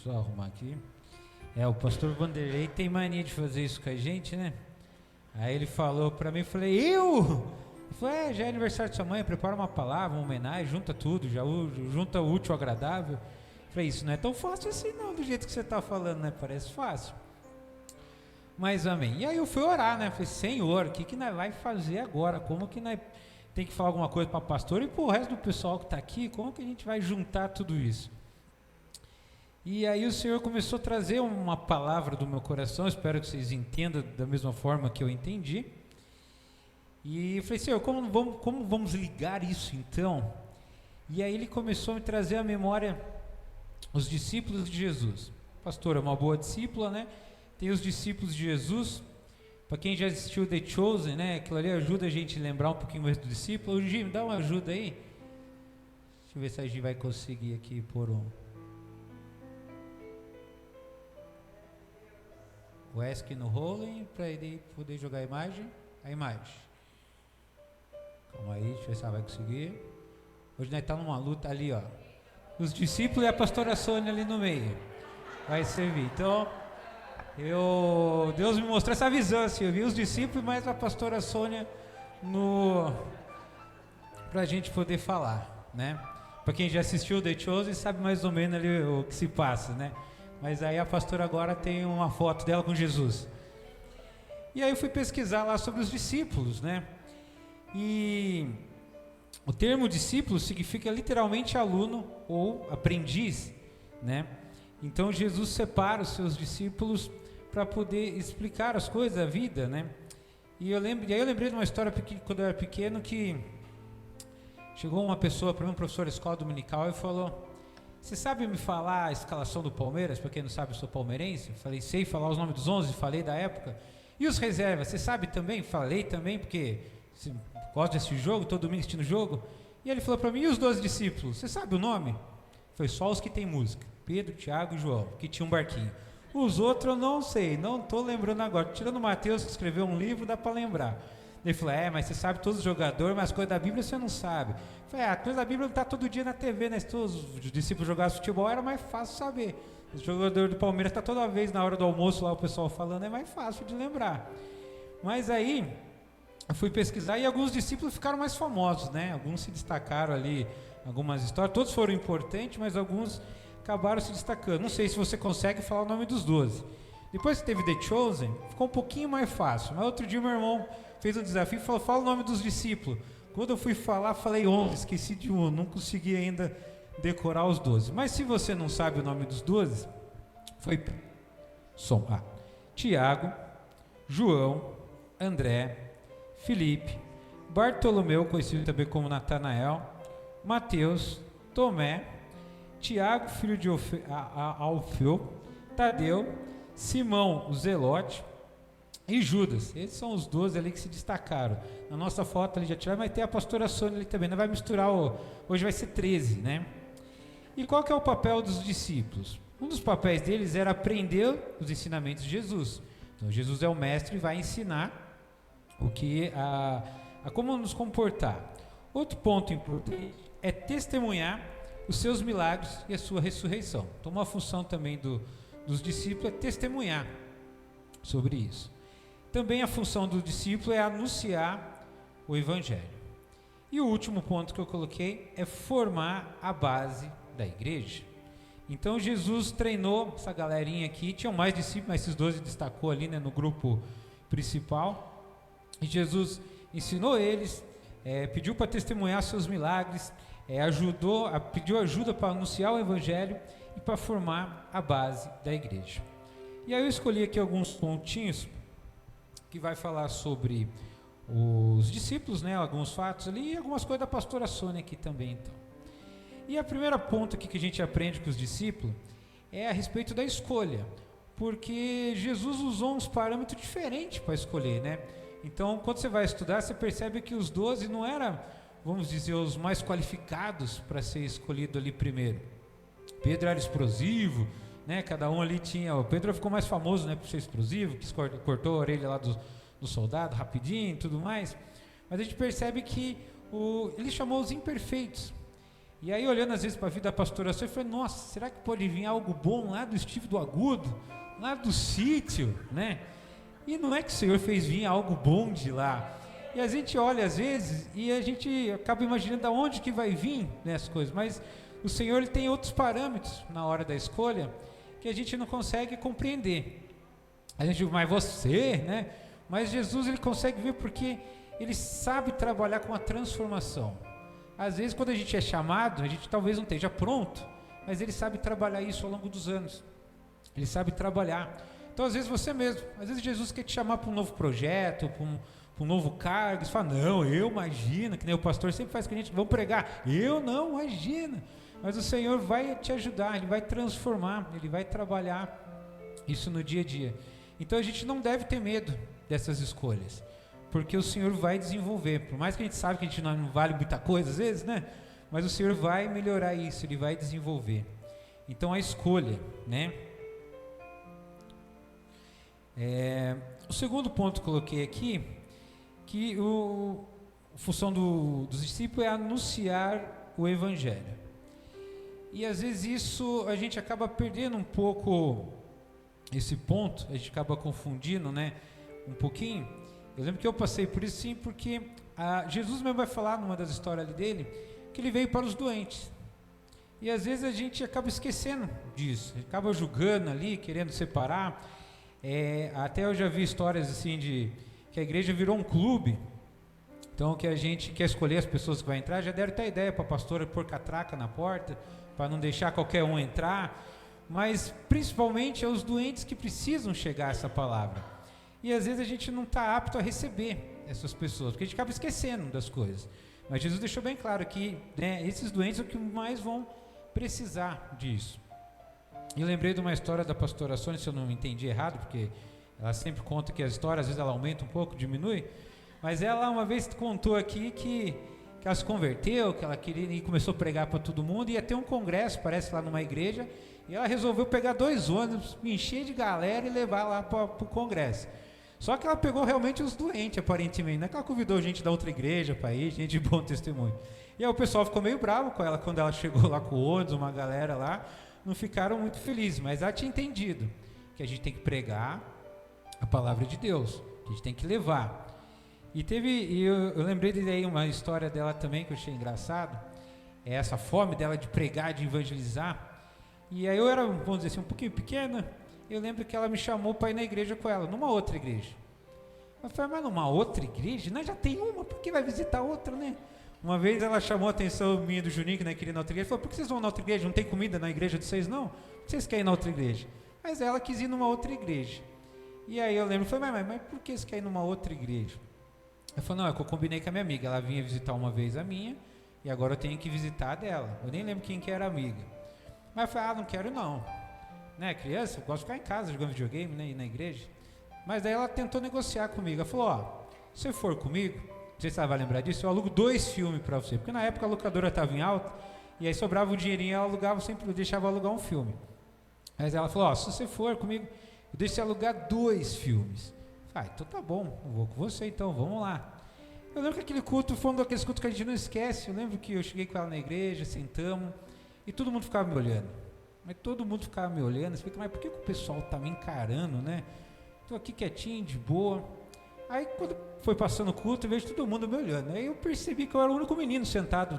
Só arrumar aqui. O pastor Vanderlei tem mania de fazer isso com a gente, né? Aí ele falou pra mim, falei, eu? Ele falou, já é aniversário de sua mãe, prepara uma palavra, uma homenagem, junta tudo, junta o útil ao agradável. Eu falei, isso não é tão fácil assim não, do jeito que você tá falando, né? Parece fácil. Mas amém. E aí eu fui orar, né? Falei, Senhor, o que nós vai fazer agora? Como que nós tem que falar alguma coisa para pastor e para o resto do pessoal que está aqui? Como que a gente vai juntar tudo isso? E aí o Senhor começou a trazer uma palavra do meu coração, espero que vocês entendam da mesma forma que eu entendi. E eu falei, Senhor, como vamos ligar isso então? E aí ele começou a me trazer à memória os discípulos de Jesus. Pastor é uma boa discípula, né? Tem os discípulos de Jesus. Para quem já assistiu The Chosen, né? Aquilo ali ajuda a gente a lembrar um pouquinho mais do discípulo. O Jim, dá uma ajuda aí. Deixa eu ver se a gente vai conseguir aqui pôr o ESC no rolling para ele poder jogar a imagem. Calma aí, deixa eu ver se ela vai conseguir. Hoje nós estamos numa luta ali, ó. Os discípulos e a pastora Sônia ali no meio. Vai servir. Então, Deus me mostrou essa visão, assim, eu vi os discípulos, mas a pastora Sônia pra gente poder falar, né? Para quem já assistiu The Chosen sabe mais ou menos ali o que se passa, né? Mas aí a pastora agora tem uma foto dela com Jesus. E aí eu fui pesquisar lá sobre os discípulos, né? E o termo discípulo significa literalmente aluno ou aprendiz, né? Então Jesus separa os seus discípulos para poder explicar as coisas da vida, né? E aí eu lembrei de uma história quando eu era pequeno, que chegou uma pessoa para mim, um professor da escola dominical, e falou: você sabe me falar a escalação do Palmeiras? Para quem não sabe, eu sou palmeirense. Eu falei, sei falar os nomes dos 11, falei da época. E os reservas, você sabe também? Falei também, porque gosto desse jogo, todo domingo assistindo o jogo. E ele falou para mim, e os 12 discípulos? Você sabe o nome? Foi só os que tem música, Pedro, Tiago e João, que tinha um barquinho. Os outros eu não sei, não estou lembrando agora. Tirando o Mateus, que escreveu um livro, dá para lembrar. Ele falou, mas você sabe todos os jogadores, mas as coisas da Bíblia você não sabe. Eu falei, a coisa da Bíblia não está todo dia na TV, né? Se todos os discípulos jogassem futebol, era mais fácil saber. O jogador do Palmeiras está toda vez na hora do almoço lá, o pessoal falando, é mais fácil de lembrar. Mas aí, eu fui pesquisar e alguns discípulos ficaram mais famosos, né? Alguns se destacaram ali, algumas histórias, todos foram importantes, mas alguns acabaram se destacando. Não sei se você consegue falar o nome dos 12. Depois que teve The Chosen, ficou um pouquinho mais fácil. Mas outro dia meu irmão fez um desafio e falou, fala o nome dos discípulos. Quando eu fui falar, falei 11, esqueci de um, não consegui ainda decorar os 12. Mas se você não sabe o nome dos 12, foi Tiago, João, André, Filipe, Bartolomeu, conhecido também como Natanael, Mateus, Tomé, Tiago, filho de Alfeu, Tadeu, Simão, o Zelote e Judas. Esses são os 12 ali que se destacaram. Na nossa foto ali já tiraram, mas tem a pastora Sônia ali também. Não vai misturar, hoje vai ser 13, né? E qual que é o papel dos discípulos? Um dos papéis deles era aprender os ensinamentos de Jesus. Então Jesus é o mestre e vai ensinar a como nos comportar. Outro ponto importante é testemunhar os seus milagres e a sua ressurreição. Então uma função também dos discípulos é testemunhar sobre isso. Também a função do discípulo é anunciar o evangelho. E o último ponto que eu coloquei é formar a base da igreja. Então Jesus treinou essa galerinha aqui, tinham mais discípulos, mas esses 12 destacou ali, né, no grupo principal. E Jesus ensinou eles, pediu para testemunhar seus milagres, pediu ajuda para anunciar o evangelho e para formar a base da igreja. E aí eu escolhi aqui alguns pontinhos que vai falar sobre os discípulos, né, alguns fatos ali e algumas coisas da pastora Sônia aqui também, então. E a primeira ponta aqui que a gente aprende com os discípulos é a respeito da escolha, porque Jesus usou uns parâmetros diferentes para escolher, né? Então, quando você vai estudar, você percebe que os 12 não eram, vamos dizer, os mais qualificados para ser escolhido ali primeiro. Pedro era explosivo, né? Cada um ali tinha. O Pedro ficou mais famoso, né, por ser explosivo, que cortou a orelha lá do soldado rapidinho e tudo mais. Mas a gente percebe que ele chamou os imperfeitos. E aí, olhando às vezes para a vida da pastoração, eu falei, nossa, será que pode vir algo bom lá do Steve do Agudo, lá do sítio, né? E não é que o Senhor fez vir algo bom de lá. E a gente olha às vezes e a gente acaba imaginando de onde que vai vir, né, as coisas, mas o Senhor ele tem outros parâmetros na hora da escolha que a gente não consegue compreender. A gente diz, mas você, né? Mas Jesus ele consegue ver porque ele sabe trabalhar com a transformação. Às vezes quando a gente é chamado, a gente talvez não esteja pronto, mas ele sabe trabalhar isso ao longo dos anos. Ele sabe trabalhar. Então às vezes você mesmo, às vezes Jesus quer te chamar para um novo projeto, para um novo cargo, você fala, não, eu imagino, que nem o pastor sempre faz com a gente, vamos pregar, eu não, imagina, mas o Senhor vai te ajudar, Ele vai transformar, Ele vai trabalhar isso no dia a dia. Então a gente não deve ter medo dessas escolhas, porque o Senhor vai desenvolver, por mais que a gente sabe que a gente não vale muita coisa às vezes, né, mas o Senhor vai melhorar isso, Ele vai desenvolver. Então a escolha, né. O segundo ponto que eu coloquei aqui, que a função dos discípulos é anunciar o Evangelho. E às vezes isso a gente acaba perdendo um pouco esse ponto, a gente acaba confundindo, né, um pouquinho. Eu lembro que eu passei por isso sim, porque Jesus mesmo vai falar numa das histórias ali dele, que ele veio para os doentes. E às vezes a gente acaba esquecendo disso, acaba julgando ali, querendo separar. Até eu já vi histórias assim de que a igreja virou um clube, então que a gente quer escolher as pessoas que vai entrar, já deram até ideia para a pastora pôr catraca na porta, para não deixar qualquer um entrar, mas principalmente é os doentes que precisam chegar a essa palavra, e às vezes a gente não está apto a receber essas pessoas, porque a gente acaba esquecendo das coisas, mas Jesus deixou bem claro que, né, esses doentes são os que mais vão precisar disso. Eu lembrei de uma história da pastora Sônia, se eu não entendi errado, porque ela sempre conta que as histórias, às vezes ela aumenta um pouco, diminui, mas ela uma vez contou aqui que ela se converteu, que ela queria e começou a pregar para todo mundo, ia ter um congresso, parece lá numa igreja, e ela resolveu pegar 2 ônibus, encher de galera e levar lá para o congresso. Só que ela pegou realmente os doentes, aparentemente, não é que ela convidou gente da outra igreja para ir, gente de bom testemunho. E aí o pessoal ficou meio bravo com ela quando ela chegou lá com o ônibus, uma galera lá, não ficaram muito felizes, mas ela tinha entendido que a gente tem que pregar a palavra de Deus, que a gente tem que levar. E eu lembrei daí uma história dela também que eu achei engraçado, é essa fome dela de pregar, de evangelizar. E aí eu era, vamos dizer assim, um pouquinho pequena, eu lembro que ela me chamou para ir na igreja com ela, numa outra igreja. Eu falei, mas numa outra igreja? Nós já tem uma, por que vai visitar outra, né? Uma vez ela chamou a atenção minha do Juninho, que não queria ir na outra igreja, falou, por que vocês vão na outra igreja? Não tem comida na igreja de vocês, não? Por que vocês querem ir na outra igreja? Mas ela quis ir numa outra igreja. E aí eu lembro, falei, mas por que você quer ir numa outra igreja? Eu falei, não, é que eu combinei com a minha amiga, ela vinha visitar uma vez a minha, e agora eu tenho que visitar a dela. Eu nem lembro quem que era a amiga. Mas eu falei, não quero não. Né, criança, eu gosto de ficar em casa jogando videogame, né, ir na igreja. Mas daí ela tentou negociar comigo, ela falou, se você for comigo, não sei se ela vai lembrar disso, eu alugo 2 filmes para você, porque na época a locadora estava em alta, e aí sobrava o dinheirinho, ela alugava sempre, eu deixava alugar um filme. Mas ela falou, se você for comigo, eu deixo você alugar 2 filmes. Então tá bom, eu vou com você então, vamos lá. Eu lembro que aquele culto foi um daqueles cultos que a gente não esquece. Eu lembro que eu cheguei com ela na igreja, sentamos, e todo mundo ficava me olhando. Mas todo mundo ficava me olhando, você fica, mas por que o pessoal tá me encarando, né? Estou aqui quietinho, de boa. Aí quando foi passando o culto, eu vejo todo mundo me olhando. Aí eu percebi que eu era o único menino sentado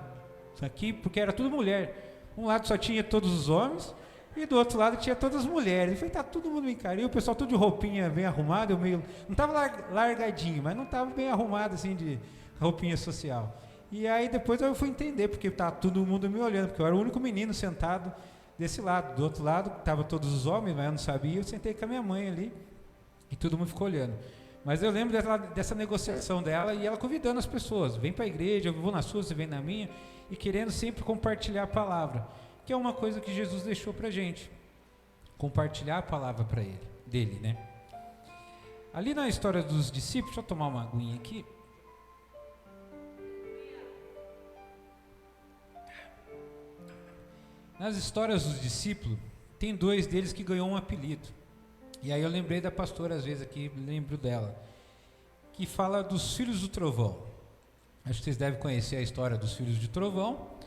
aqui, porque era tudo mulher. Um lado só tinha todos os homens, e do outro lado tinha todas as mulheres. Eu falei, tá todo mundo me encarando. E o pessoal todo de roupinha bem arrumado, eu meio... Não estava largadinho, mas não estava bem arrumado, assim, de roupinha social. E aí depois eu fui entender, porque estava todo mundo me olhando, porque eu era o único menino sentado desse lado. Do outro lado, estavam todos os homens, mas eu não sabia. Eu sentei com a minha mãe ali, e todo mundo ficou olhando. Mas eu lembro dessa negociação dela, e ela convidando as pessoas. Vem para a igreja, eu vou na sua, você vem na minha, e querendo sempre compartilhar a palavra. Que é uma coisa que Jesus deixou para a gente, compartilhar a palavra dele, né? Ali na história dos discípulos, deixa eu tomar uma aguinha aqui. Nas histórias dos discípulos, tem 2 deles que ganhou um apelido. E aí eu lembrei da pastora, às vezes aqui, lembro dela, que fala dos filhos do trovão. Acho que vocês devem conhecer a história dos filhos de trovão.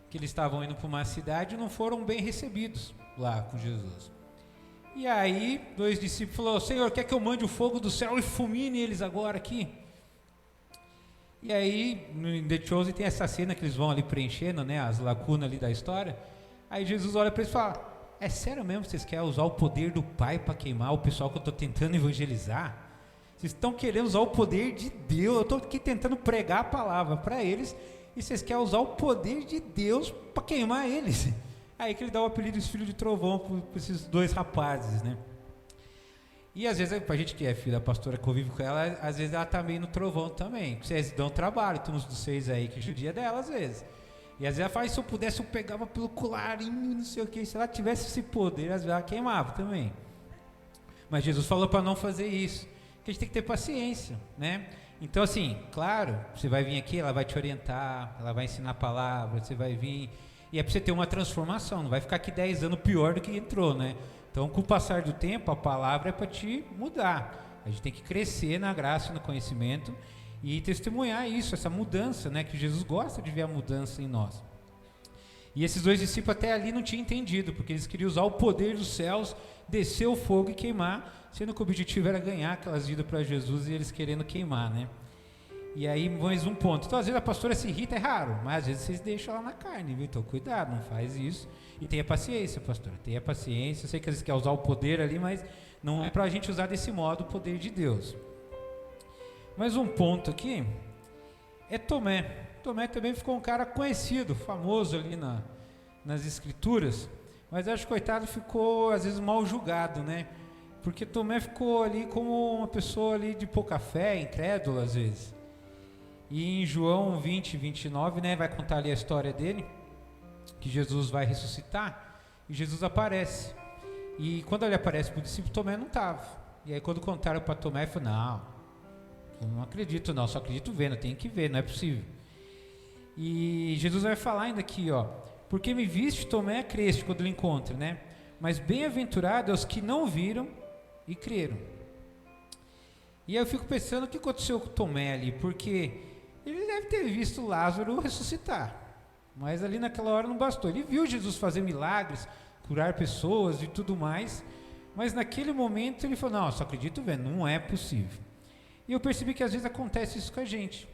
que eles estavam indo para uma cidade e não foram bem recebidos lá com Jesus. E aí, 2 discípulos falaram: Senhor, quer que eu mande o fogo do céu e fulmine eles agora aqui? E aí, no The Chosen tem essa cena que eles vão ali preenchendo, né, as lacunas ali da história. Aí Jesus olha para eles e fala: é sério mesmo que vocês querem usar o poder do Pai para queimar o pessoal que eu estou tentando evangelizar? Vocês estão querendo usar o poder de Deus, eu estou aqui tentando pregar a palavra para eles, e vocês querem usar o poder de Deus para queimar eles. Aí que ele dá o apelido de filho de trovão para esses 2 rapazes, né? E às vezes, pra gente que é filho da pastora, convive com ela, às vezes ela tá meio no trovão também. Vocês dão trabalho, tem uns dos 6 aí que judia dela às vezes. E às vezes ela fala: se eu pudesse eu pegava pelo colarinho, não sei o que. Se ela tivesse esse poder, às vezes ela queimava também. Mas Jesus falou para não fazer isso, que a gente tem que ter paciência, né? Então assim, claro, você vai vir aqui, ela vai te orientar, ela vai ensinar a palavra, você vai vir, e é para você ter uma transformação, não vai ficar aqui 10 anos pior do que entrou, né? Então, com o passar do tempo, a palavra é para te mudar. A gente tem que crescer na graça e no conhecimento e testemunhar isso, essa mudança, né? Que Jesus gosta de ver a mudança em nós. E esses 2 discípulos até ali não tinham entendido, porque eles queriam usar o poder dos céus, descer o fogo e queimar, sendo que o objetivo era ganhar aquelas vidas para Jesus e eles querendo queimar, né? E aí, mais um ponto. Então, às vezes a pastora se irrita, é raro, mas às vezes vocês deixam ela na carne, viu? Então, cuidado, não faz isso. E tenha paciência, pastora, tenha paciência. Eu sei que às vezes quer usar o poder ali, mas não é para a gente usar desse modo o poder de Deus. Mais um ponto aqui é Tomé. Tomé também ficou um cara conhecido, famoso ali nas escrituras, mas acho que coitado ficou às vezes mal julgado, né? Porque Tomé ficou ali como uma pessoa ali de pouca fé, incrédula às vezes. E em João 20, 29, né, vai contar ali a história dele, que Jesus vai ressuscitar, e Jesus aparece. E quando ele aparece para o discípulo, Tomé não estava. E aí quando contaram para Tomé, ele falou: não, eu não acredito não, só acredito vendo, tem que ver, não é possível. E Jesus vai falar ainda aqui, ó: porque me viste, Tomé, creste, quando ele encontra, né? Mas bem-aventurado é os que não viram e creram. E aí eu fico pensando o que aconteceu com Tomé ali, porque ele deve ter visto Lázaro ressuscitar, mas ali naquela hora não bastou. Ele viu Jesus fazer milagres, curar pessoas e tudo mais, mas naquele momento ele falou: não, só acredito vendo, não é possível. E eu percebi que às vezes acontece isso com a gente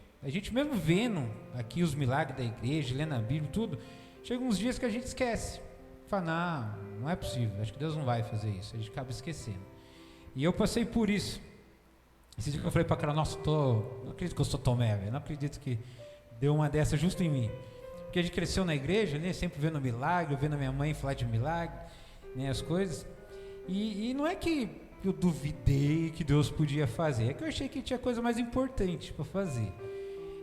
mesmo vendo aqui os milagres da igreja, lendo a Bíblia e tudo, chega uns dias que a gente esquece, fala: não é possível, acho que Deus não vai fazer isso, a gente acaba esquecendo. E eu passei por isso. Esse dia que eu falei para cara: nossa, não acredito que eu sou Tomé, não acredito que deu uma dessa justo em mim. Porque a gente cresceu na igreja, né, sempre vendo milagre, vendo a minha mãe falar de milagre, né, as coisas. E não é que eu duvidei que Deus podia fazer, é que eu achei que tinha coisa mais importante para fazer.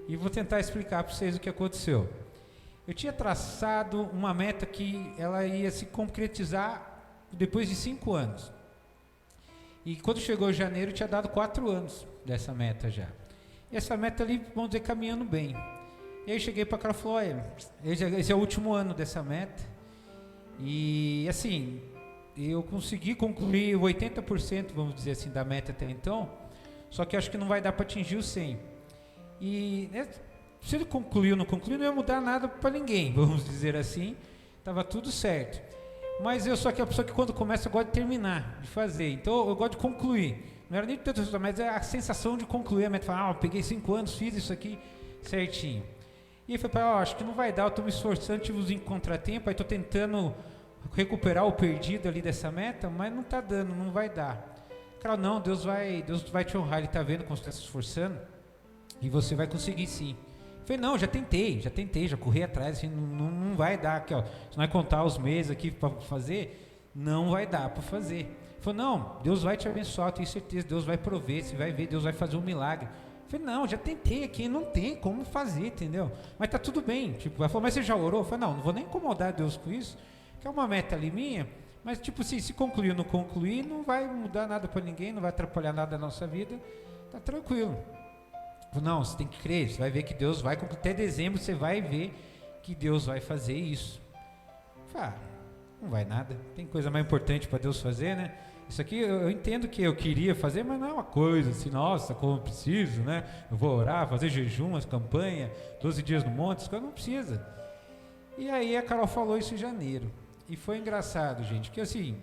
E vou tentar explicar para vocês o que aconteceu. Eu tinha traçado uma meta que ela ia se concretizar depois de 5 anos. E quando chegou janeiro, eu tinha dado 4 anos dessa meta já. E essa meta ali, vamos dizer, caminhando bem. E aí cheguei para cá e falei: olha, esse é o último ano dessa meta. E assim, eu consegui concluir 80%, vamos dizer assim, da meta até então. Só que acho que não vai dar para atingir o 100%. E né, se ele concluiu ou não concluiu, não ia mudar nada para ninguém, vamos dizer assim. Estava tudo certo. Mas eu sou aquela pessoa que quando começa eu gosto de terminar, de fazer. Então eu gosto de concluir. Não era nem tanto isso, mas é a sensação de concluir a meta. Falar: eu peguei 5 anos, fiz isso aqui certinho. E aí foi para: acho que não vai dar, eu estou me esforçando, tive uns contratempos, aí estou tentando recuperar o perdido ali dessa meta, mas não está dando, não vai dar. Cara, não, Deus vai te honrar, Ele está vendo como você está se esforçando e você vai conseguir sim. Eu falei: não, já tentei, já corri atrás, assim, não vai dar aqui, ó. Se não é contar os meses aqui para fazer, não vai dar para fazer. Ele falou: não, Deus vai te abençoar, eu tenho certeza, Deus vai prover, você vai ver, Deus vai fazer um milagre. Eu falei: não, já tentei aqui, não tem como fazer, entendeu? Mas tá tudo bem. Tipo, ela falou: mas você já orou? Eu falei: não vou nem incomodar Deus com isso, que é uma meta ali minha, mas tipo assim, se concluir ou não concluir, não vai mudar nada para ninguém, não vai atrapalhar nada da nossa vida, tá tranquilo. Não, você tem que crer, você vai ver que Deus vai, até dezembro você vai ver que Deus vai fazer isso. Não vai nada, tem coisa mais importante para Deus fazer, né? Isso aqui eu entendo que eu queria fazer, mas não é uma coisa assim, nossa, como eu preciso, né? Eu vou orar, fazer jejum, as campanhas, 12 dias no monte, isso não precisa. E aí a Carol falou isso em janeiro. E foi engraçado, gente, porque assim,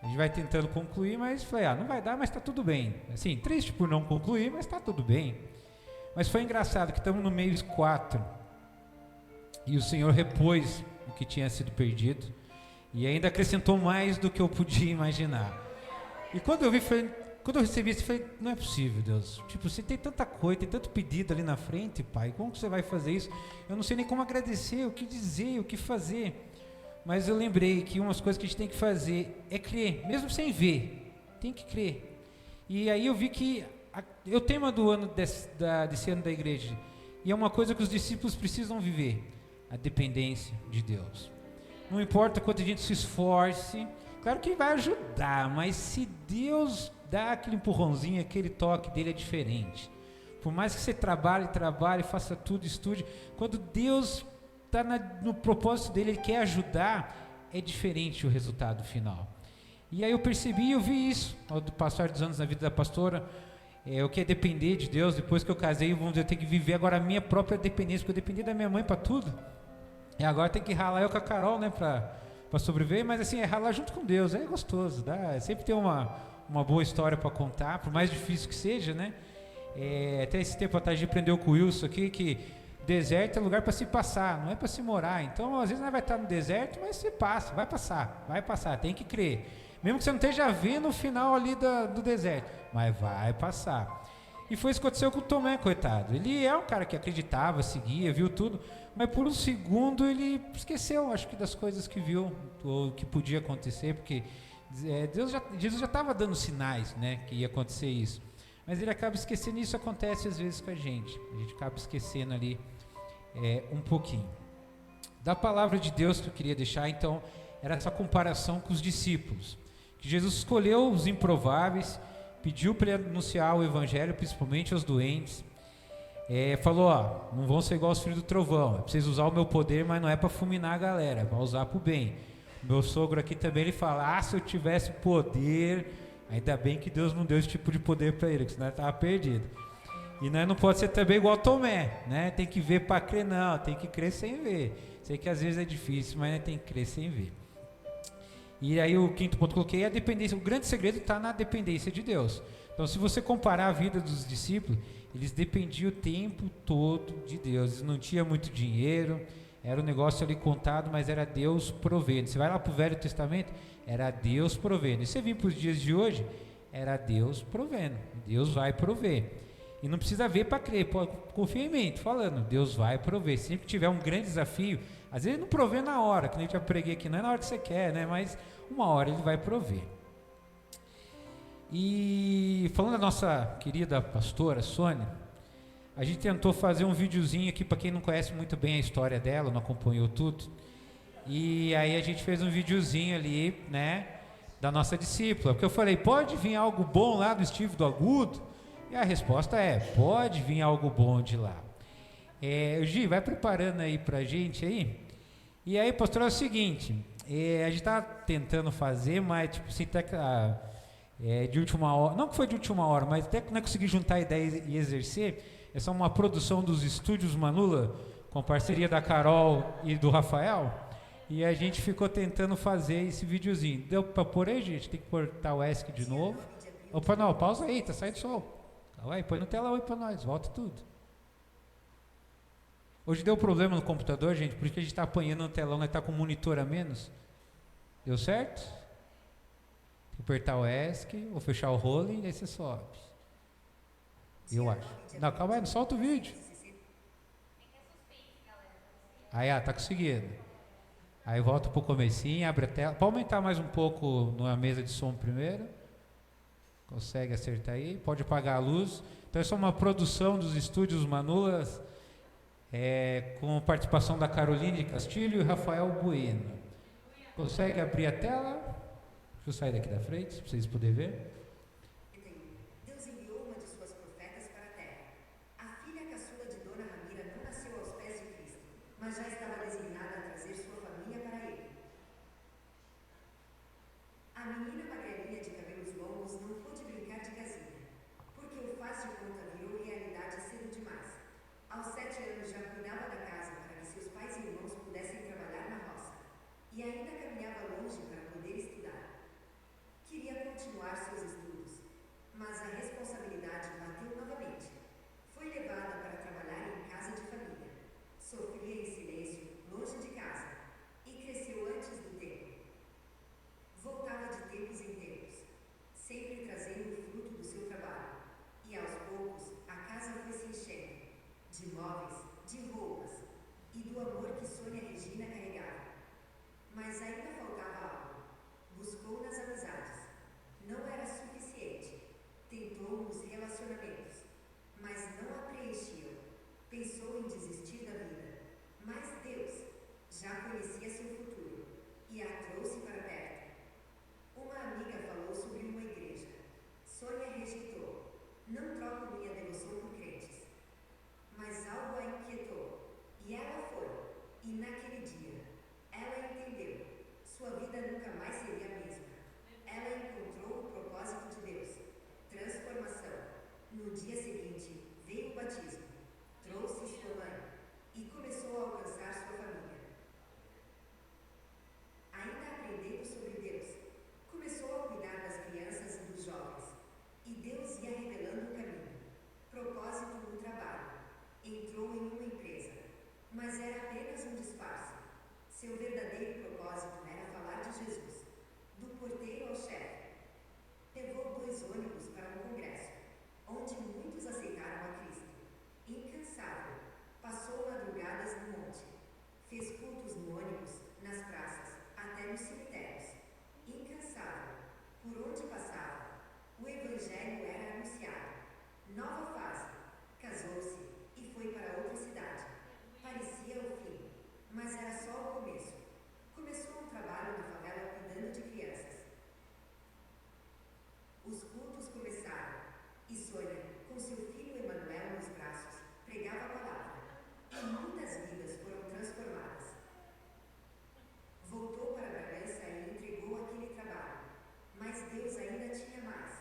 a gente vai tentando concluir, mas falei, não vai dar, mas tá tudo bem. Assim, triste por não concluir, mas tá tudo bem. Mas foi engraçado que estamos no mês 4 e o Senhor repôs o que tinha sido perdido e ainda acrescentou mais do que eu podia imaginar. E quando eu recebi isso, eu falei, não é possível, Deus. Tipo, você tem tanta coisa, tem tanto pedido ali na frente, Pai, como que você vai fazer isso? Eu não sei nem como agradecer, o que dizer, o que fazer. Mas eu lembrei que umas coisas que a gente tem que fazer é crer, mesmo sem ver, tem que crer. E aí eu vi que o tema do ano desse ano da igreja, e é uma coisa que os discípulos precisam viver, a dependência de Deus. Não importa quanto a gente se esforce, claro que ele vai ajudar, mas se Deus dá aquele empurrãozinho, aquele toque dele é diferente. Por mais que você trabalhe, faça tudo, estude, quando Deus está no propósito dele, ele quer ajudar, é diferente o resultado final. E aí eu percebi, eu vi isso ao passar dos anos na vida da pastora, eu quero depender de Deus. Depois que eu casei, eu tenho que viver agora a minha própria dependência, porque eu dependi da minha mãe para tudo, e agora tem que ralar eu com a Carol, né, para sobreviver, mas assim, é ralar junto com Deus, é gostoso, sempre tem uma boa história para contar, por mais difícil que seja, né? Até esse tempo atrás a gente aprendeu com o Wilson aqui que deserto é lugar para se passar, não é para se morar. Então às vezes nós vai estar no deserto, mas você passa, vai passar, tem que crer, mesmo que você não esteja vendo o final ali do deserto, mas vai passar. E foi isso que aconteceu com o Tomé, coitado. Ele é um cara que acreditava, seguia, viu tudo, mas por um segundo ele esqueceu, acho que das coisas que viu, ou que podia acontecer, porque Jesus já estava dando sinais, né, que ia acontecer isso. Mas ele acaba esquecendo, e isso acontece às vezes com a gente acaba esquecendo ali um pouquinho. Da palavra de Deus que eu queria deixar, então, era essa comparação com os discípulos, que Jesus escolheu os improváveis, pediu para ele anunciar o evangelho, principalmente aos doentes, falou, não vão ser igual os filhos do trovão, é preciso usar o meu poder, mas não é para fulminar a galera, é para usar para o bem. Meu sogro aqui também, ele fala, se eu tivesse poder, ainda bem que Deus não deu esse tipo de poder para ele, porque senão ele estava perdido. E nós não pode ser também igual Tomé, né? Tem que ver para crer, não, tem que crer sem ver. Sei que às vezes é difícil, mas tem que crer sem ver. E aí o quinto ponto que eu coloquei é a dependência. O grande segredo está na dependência de Deus. Então, se você comparar a vida dos discípulos, eles dependiam o tempo todo de Deus. Eles não tinham muito dinheiro, era um negócio ali contado, mas era Deus provendo. Você vai lá para o Velho Testamento, era Deus provendo. E você vir para os dias de hoje, era Deus provendo. Deus vai prover. E não precisa ver para crer, confia em mim, tô falando, Deus vai prover. Sempre que tiver um grande desafio, às vezes não provê na hora, que nem eu já preguei aqui, não é na hora que você quer, né? Mas uma hora ele vai prover. E falando da nossa querida pastora Sônia, a gente tentou fazer um videozinho aqui para quem não conhece muito bem a história dela, não acompanhou tudo. E aí a gente fez um videozinho ali, né, da nossa discípula, porque eu falei, pode vir algo bom lá do Steve do Agudo? E a resposta é, pode vir algo bom de lá. Gi, vai preparando aí pra gente aí. E aí, pastor, é o seguinte, a gente tá tentando fazer, mas tipo assim, até de última hora, não que foi de última hora, mas até que não consegui juntar a ideia e exercer. Essa é uma produção dos estúdios Manula, com parceria da Carol e do Rafael. E a gente ficou tentando fazer esse videozinho. Deu pra pôr aí, gente? Tem que cortar o ESC de novo. Opa, não, pausa aí, tá saindo som. Ué, põe no tela aí pra nós, volta tudo. Hoje deu problema no computador, gente, por isso que a gente está apanhando no telão, nós tá com um monitor a menos. Deu certo? Tem que apertar o ESC, ou fechar o rolling, aí você sobe. Eu acho. Não, calma aí, não solta o vídeo. Aí, tá conseguindo. Aí volta pro comecinho, abre a tela. Pode aumentar mais um pouco na mesa de som primeiro. Consegue acertar aí? Pode apagar a luz. Então, essa é uma produção dos estúdios Manulas, com participação da Caroline Castilho e Rafael Bueno. Consegue abrir a tela? Deixa eu sair daqui da frente, para vocês poderem ver. Deus enviou uma de suas profetas para a terra. A filha caçula de Dona Ramira não nasceu aos pés de Cristo, mas já estava designada a trazer sua família para ele. A menina magrelinha de cabelos longos não pôde brincar de casinha, porque o faz de conta virou realidade cedo demais. Aos 7 anos já cuidava da casa para que seus pais e irmãos pudessem trabalhar evangelho era anunciado. Nova fase. Casou-se e foi para outra cidade. Parecia o fim, mas era só o começo. Começou um trabalho na favela cuidando de crianças. Os cultos começaram e Sônia, com seu filho Emanuel nos braços, pregava a palavra. E muitas vidas foram transformadas. Voltou para Bragança e entregou aquele trabalho. Mas Deus ainda tinha mais.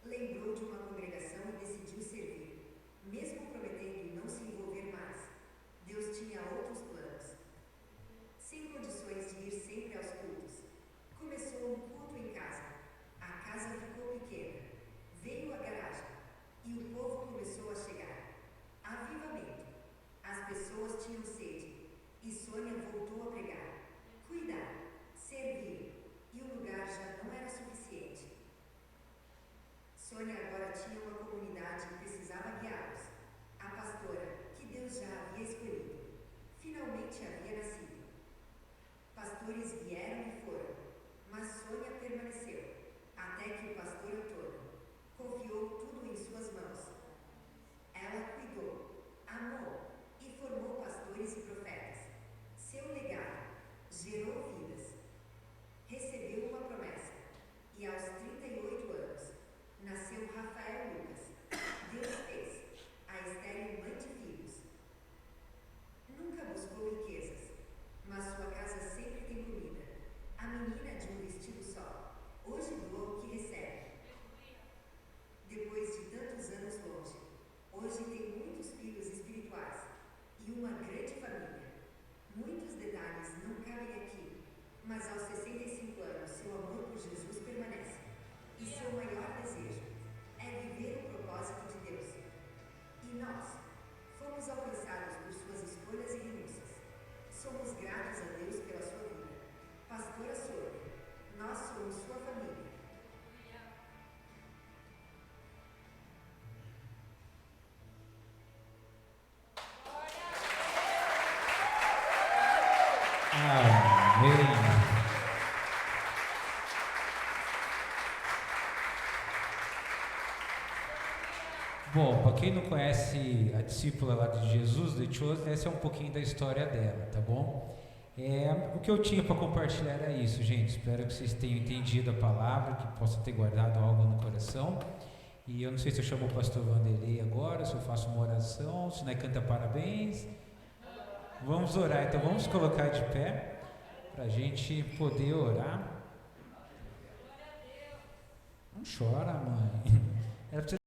Lembrou de uma congregação e decidiu servir, mesmo prometendo não se envolver mais. Deus tinha outros planos. Sem condições de ir sempre aos cultos, começou um culto em casa. A casa ficou pequena. Veio a garagem e o povo começou a chegar. Avivamento. As pessoas tinham sede e Sônia voltou a pregar, cuidar, servir, e o lugar já não era suficiente. Sônia agora tinha uma comunidade que precisava guiá-los. A pastora, que Deus já havia escolhido, finalmente havia nascido. Pastores vieram e foram, mas Sônia permaneceu, até que o pastor Antônio confiou tudo em suas mãos. Ela cuidou, amou e formou pastores e profetas. Seu legado gerou vidas. Recebeu uma promessa e aos 38 anos nasceu Rafael Lucas. Deus fez a estéril mãe de filhos. Nunca buscou riquezas, mas sua casa sempre tem comida. A menina de um vestido só, hoje doa o que recebe. Depois de tantos anos longe, hoje tem muitos filhos espirituais e uma grande família. Muitos detalhes não cabem aqui, mas aos 65 anos seu amor por Jesus permanece. E seu maior desejo é viver o propósito de Deus. E nós fomos alcançados por suas escolhas e renúncias. Somos gratos a Deus pela sua vida. Pastora Sônia, nós somos sua família. Amém. Bom, para quem não conhece a discípula lá de Jesus, de Chose, essa é um pouquinho da história dela, tá bom? O que eu tinha para compartilhar era isso, gente. Espero que vocês tenham entendido a palavra, que possa ter guardado algo no coração. E eu não sei se eu chamo o pastor Vanderlei agora, se eu faço uma oração, se não é canta parabéns. Vamos orar, então vamos colocar de pé para a gente poder orar. Não chora, mãe. Era pra você